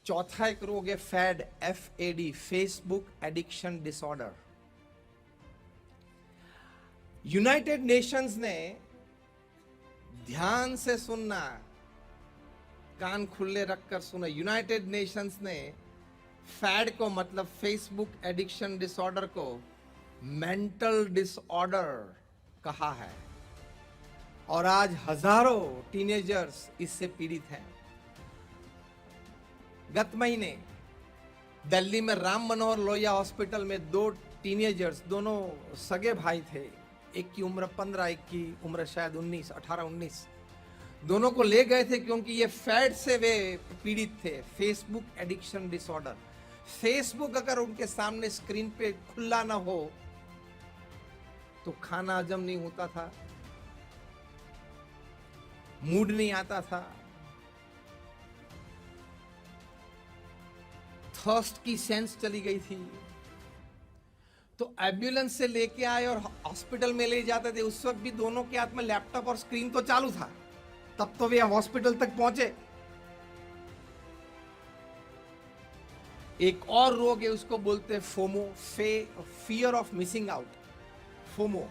चौथा एक रोग है fad, FAD, Facebook addiction disorder. United Nations ने, ध्यान से सुनना, कान खुले रखकर सुना, यूनाइटेड नेशंस ने फैड को मतलब फेसबुक एडिक्शन डिसऑर्डर को मेंटल डिसऑर्डर कहा है। और आज हजारों टीनेजर्स इससे पीड़ित हैं। गत महीने दिल्ली में राम मनोहर लोहिया हॉस्पिटल में 2 टीनेजर्स, दोनों सगे भाई थे, एक की उम्र 15, एक की उम्र शायद 18-19, दोनों को ले गए थे क्योंकि ये फैड से वे पीड़ित थे, फेसबुक एडिक्शन डिसऑर्डर। फेसबुक अगर उनके सामने स्क्रीन पे खुला ना हो तो खाना हजम नहीं होता था, मूड नहीं आता था, थर्स्ट की सेंस चली गई थी। तो एम्बुलेंस से लेके आए और हॉस्पिटल में ले जाते थे। उस वक्त भी दोनों के हाथ में लैपटॉप और स्क्रीन तो चालू था, तब तो वे हॉस्पिटल तक पहुंचे। एक और रोग है, उसको बोलते हैं FOMO, fear of missing out. FOMO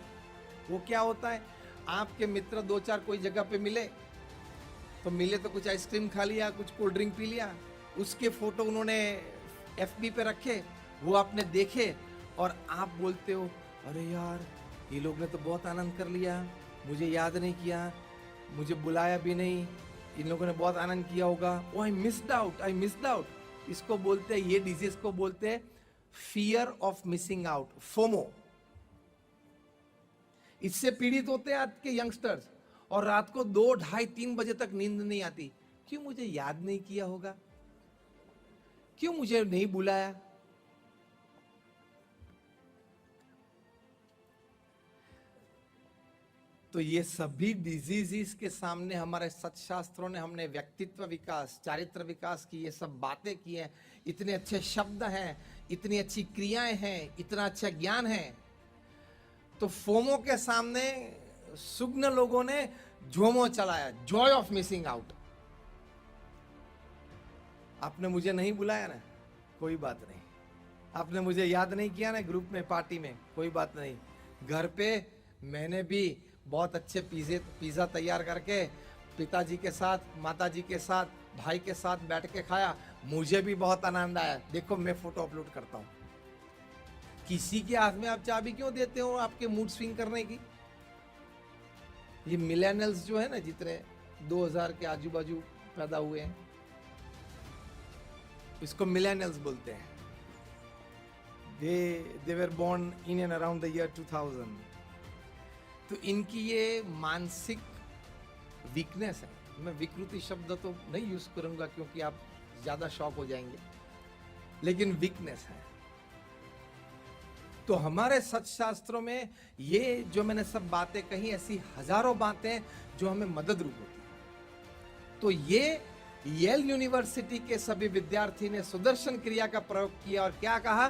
वो क्या होता है? आपके मित्र 2-4 कोई जगह पे मिले तो कुछ आइसक्रीम खा लिया, कुछ कोल्ड ड्रिंक पी लिया, उसके फोटो उन्होंने FB पे रखे, वो आपने देखे और आप बोलते हो अरे यार ये लोग ने तो बहुत आनंद कर लिया, मुझे याद नहीं किया, मुझे बुलाया भी नहीं, इन लोगों ने बहुत आनंद किया होगा, ओ आई मिस्ड आउट। इसको बोलते हैं, ये डिजीज को बोलते हैं fear of missing out, FOMO. इससे पीड़ित होते हैं आज के यंगस्टर्स। और रात को 2, 2:30, 3 बजे तक नींद नहीं आती। क्यों? मुझे याद नहीं किया होगा, क्यों मुझे नहीं बुलाया। तो ये सभी डिजीजेस के सामने हमारे सत्शास्त्रों ने, हमने व्यक्तित्व विकास, चारित्र विकास की ये सब बातें की हैं। इतने अच्छे शब्द हैं, इतनी अच्छी क्रियाएं हैं, इतना अच्छा ज्ञान है। तो फोमो के सामने सुग्न लोगों ने जोमो चलाया, जॉय ऑफ मिसिंग आउट। आपने मुझे नहीं बुलाया ना, कोई बात नहीं। आपने मुझे याद नहीं किया ना ग्रुप में, पार्टी में, कोई बात नहीं। घर पे मैंने भी बहुत अच्छे पिज़्ज़ा तैयार करके पिताजी के साथ, माताजी के साथ, भाई के साथ बैठ के खाया, मुझे भी बहुत आनंद आया। देखो मैं फोटो अपलोड करता हूँ। किसी के हाथ में आप चाबी क्यों देते हो आपके मूड स्विंग करने की? ये मिलेनियल्स जो है ना, जितने 2000 के आजू बाजू पैदा हुए हैं, इसको मिलेनियल्स बोलते हैं। they were born in and around the year 2000। तो इनकी ये मानसिक वीकनेस है। मैं विकृति शब्द तो नहीं यूज करूंगा क्योंकि आप ज्यादा शॉक हो जाएंगे, लेकिन वीकनेस है। तो हमारे सत्शास्त्रों में ये जो मैंने सब बातें कही, ऐसी हजारों बातें जो हमें मदद रूप होती है। तो ये येल यूनिवर्सिटी के सभी विद्यार्थी ने सुदर्शन क्रिया का प्रयोग किया और क्या कहा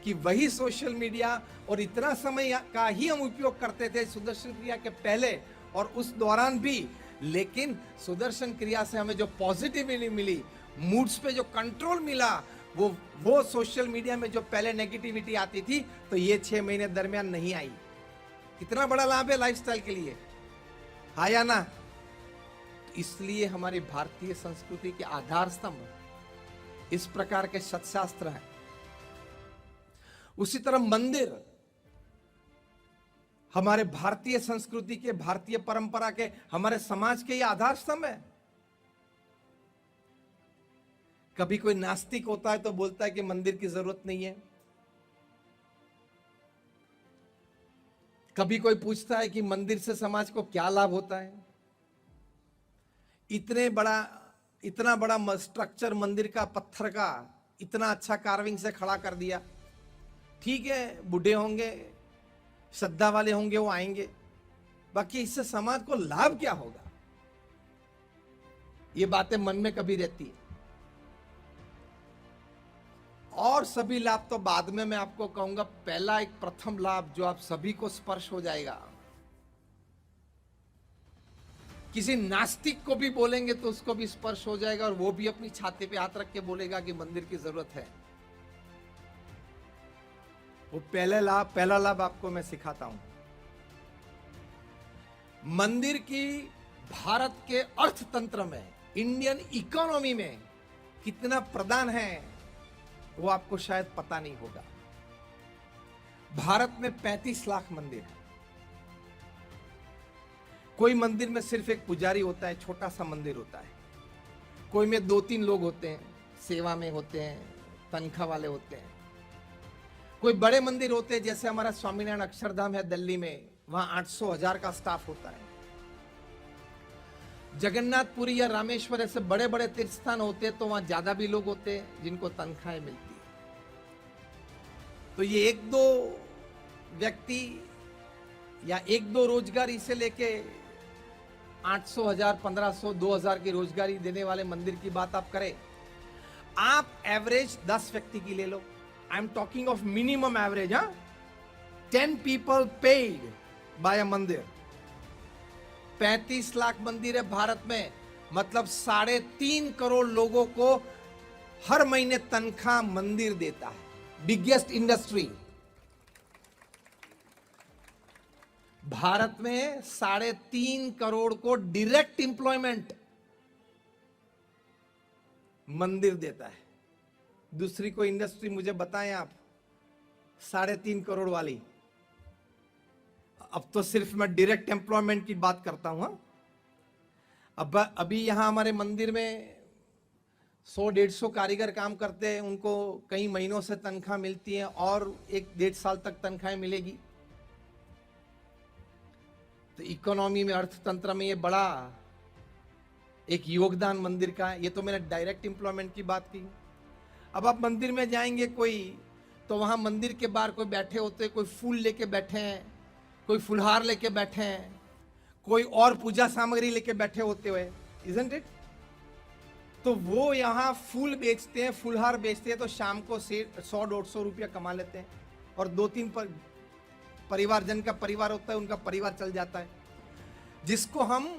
कि वही सोशल मीडिया और इतना समय का ही हम उपयोग करते थे सुदर्शन क्रिया के पहले और उस दौरान भी, लेकिन सुदर्शन क्रिया से हमें जो पॉजिटिविटी मिली, मूड्स पे जो कंट्रोल मिला, वो सोशल मीडिया में जो पहले नेगेटिविटी आती थी तो ये 6 महीने दरमियान नहीं आई। कितना बड़ा लाभ है लाइफस्टाइल के लिए, हाँ या ना? इसलिए हमारी भारतीय संस्कृति के आधार स्तंभ इस प्रकार के सत्शास्त्र हैं। उसी तरह मंदिर हमारे भारतीय संस्कृति के, भारतीय परंपरा के, हमारे समाज के ये आधार स्तंभ है। कभी कोई नास्तिक होता है तो बोलता है कि मंदिर की जरूरत नहीं है। कभी कोई पूछता है कि मंदिर से समाज को क्या लाभ होता है। इतना बड़ा स्ट्रक्चर मंदिर का, पत्थर का, इतना अच्छा कार्विंग से खड़ा कर दिया। ठीक है, बूढ़े होंगे, श्रद्धा वाले होंगे, वो आएंगे, बाकी इससे समाज को लाभ क्या होगा? ये बातें मन में कभी रहती है। और सभी लाभ तो बाद में मैं आपको कहूंगा। पहला एक प्रथम लाभ जो आप सभी को स्पर्श हो जाएगा, किसी नास्तिक को भी बोलेंगे तो उसको भी स्पर्श हो जाएगा और वो भी अपनी छाती पे हाथ रख के बोलेगा कि मंदिर की जरूरत है। वो पहला लाभ आपको मैं सिखाता हूं। मंदिर की भारत के अर्थतंत्र में, इंडियन इकोनॉमी में कितना प्रदान है वो आपको शायद पता नहीं होगा। भारत में 35 लाख मंदिर है। कोई मंदिर में सिर्फ एक पुजारी होता है, छोटा सा मंदिर होता है। कोई में 2-3 लोग होते हैं, सेवा में होते हैं, तनख्वाह वाले होते हैं। कोई बड़े मंदिर होते हैं, जैसे हमारा स्वामीनारायण अक्षरधाम है दिल्ली में, वहां 800-1000 का स्टाफ होता है। जगन्नाथपुरी या रामेश्वर ऐसे बड़े बड़े तीर्थ स्थान होते हैं तो वहां ज्यादा भी लोग होते हैं जिनको तनख्वाहें मिलती है। तो ये 1-2 व्यक्ति या 1-2 रोजगारी से लेके 800, 1000, 1500, 2000 की रोजगारी देने वाले मंदिर की बात आप करें। आप एवरेज 10 व्यक्ति की ले लो। I am talking of minimum average. 10 people paid by a mandir. 35 lakh मंदिर है भारत में, मतलब 3.5 करोड़ लोगों को हर महीने तनख्वाह मंदिर देता है। बिगेस्ट इंडस्ट्री भारत में 3.5 करोड़ को डायरेक्ट एम्प्लॉयमेंट मंदिर देता है। दूसरी कोई इंडस्ट्री मुझे बताएं आप 3.5 करोड़ वाली। अब तो सिर्फ मैं डायरेक्ट एम्प्लॉयमेंट की बात करता हूं। अब अभी यहां हमारे मंदिर में 100-150 कारीगर काम करते हैं, उनको कई महीनों से तनख्वाह मिलती है और 1-1.5 साल तक तनख्वाह मिलेगी। तो इकोनॉमी में, अर्थतंत्र में ये बड़ा एक योगदान मंदिर का है। ये तो मैंने डायरेक्ट एम्प्लॉयमेंट की बात की। अब आप मंदिर में जाएंगे कोई, तो वहां मंदिर के बाहर कोई बैठे होते, कोई फूल लेके बैठे हैं, कोई फुलहार लेके बैठे हैं, कोई और पूजा सामग्री लेके बैठे होते हुए, इजंट इट? तो वो यहाँ फूल बेचते हैं, फुलहार बेचते हैं, तो शाम को 100-150 रुपया कमा लेते हैं और 2-3 परिवारजन का परिवार होता है, उनका परिवार चल जाता है, जिसको हम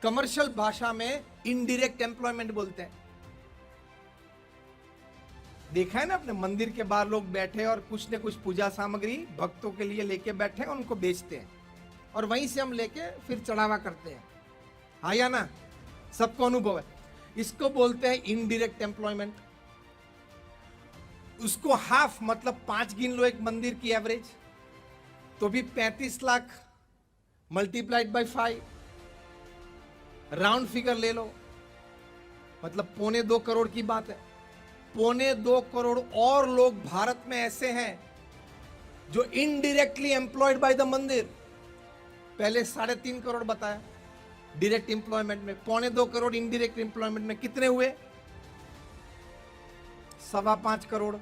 कमर्शियल भाषा में इनडायरेक्ट एम्प्लॉयमेंट बोलते हैं। देखा है ना अपने मंदिर के बाहर लोग बैठे और कुछ न कुछ पूजा सामग्री भक्तों के लिए लेके बैठे हैं, उनको बेचते हैं और वहीं से हम लेके फिर चढ़ावा करते हैं। हाँ या ना? सबको अनुभव है। इसको बोलते हैं इनडायरेक्ट एम्प्लॉयमेंट। उसको हाफ, मतलब 5 गिन लो एक मंदिर की एवरेज, तो भी 35 lakh multiplied by 5, round figure ले लो, मतलब 1.25 करोड़ की बात है। 1.25 करोड़ और लोग भारत में ऐसे हैं जो इनडायरेक्टली एम्प्लॉयड बाय द मंदिर। पहले 3.5 करोड़ बताया डायरेक्ट एम्प्लॉयमेंट में, 2.25 करोड़ इनडायरेक्ट एम्प्लॉयमेंट में। कितने हुए? 5.25 करोड़।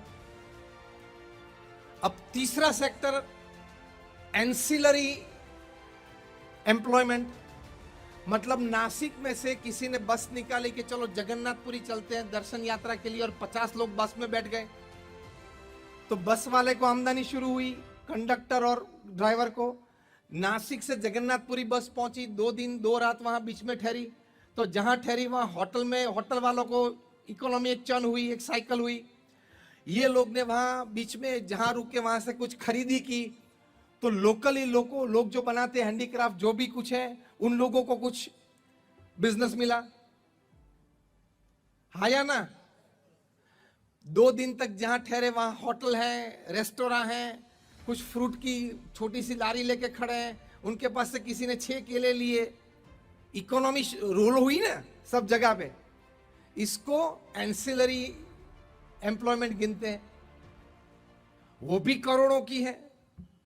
अब तीसरा सेक्टर एंसिलरी एम्प्लॉयमेंट, मतलब नासिक में से किसी ने बस निकाली कि चलो जगन्नाथपुरी चलते हैं दर्शन यात्रा के लिए, और 50 लोग बस में बैठ गए, तो बस वाले को आमदनी शुरू हुई, कंडक्टर और ड्राइवर को। नासिक से जगन्नाथपुरी बस पहुंची, 2 दिन 2 रात वहां बीच में ठहरी, तो जहां ठहरी वहां होटल में होटल वालों को इकोनॉमी एक चर्न हुई, एक साइकिल हुई। ये लोग ने वहां बीच में जहां रुके वहां से कुछ खरीदी की, तो लोकली लोग जो बनाते हैं हैंडीक्राफ्ट, जो भी कुछ है, उन लोगों को कुछ बिजनेस मिला। हाँ या ना? 2 दिन तक जहां ठहरे वहां होटल है, रेस्टोरेंट है, कुछ फ्रूट की छोटी सी लारी लेके खड़े हैं, उनके पास से किसी ने 6 केले लिए। इकोनॉमी रोल हुई ना सब जगह पे। इसको एंसिलरी एम्प्लॉयमेंट गिनते हैं, वो भी करोड़ों की है।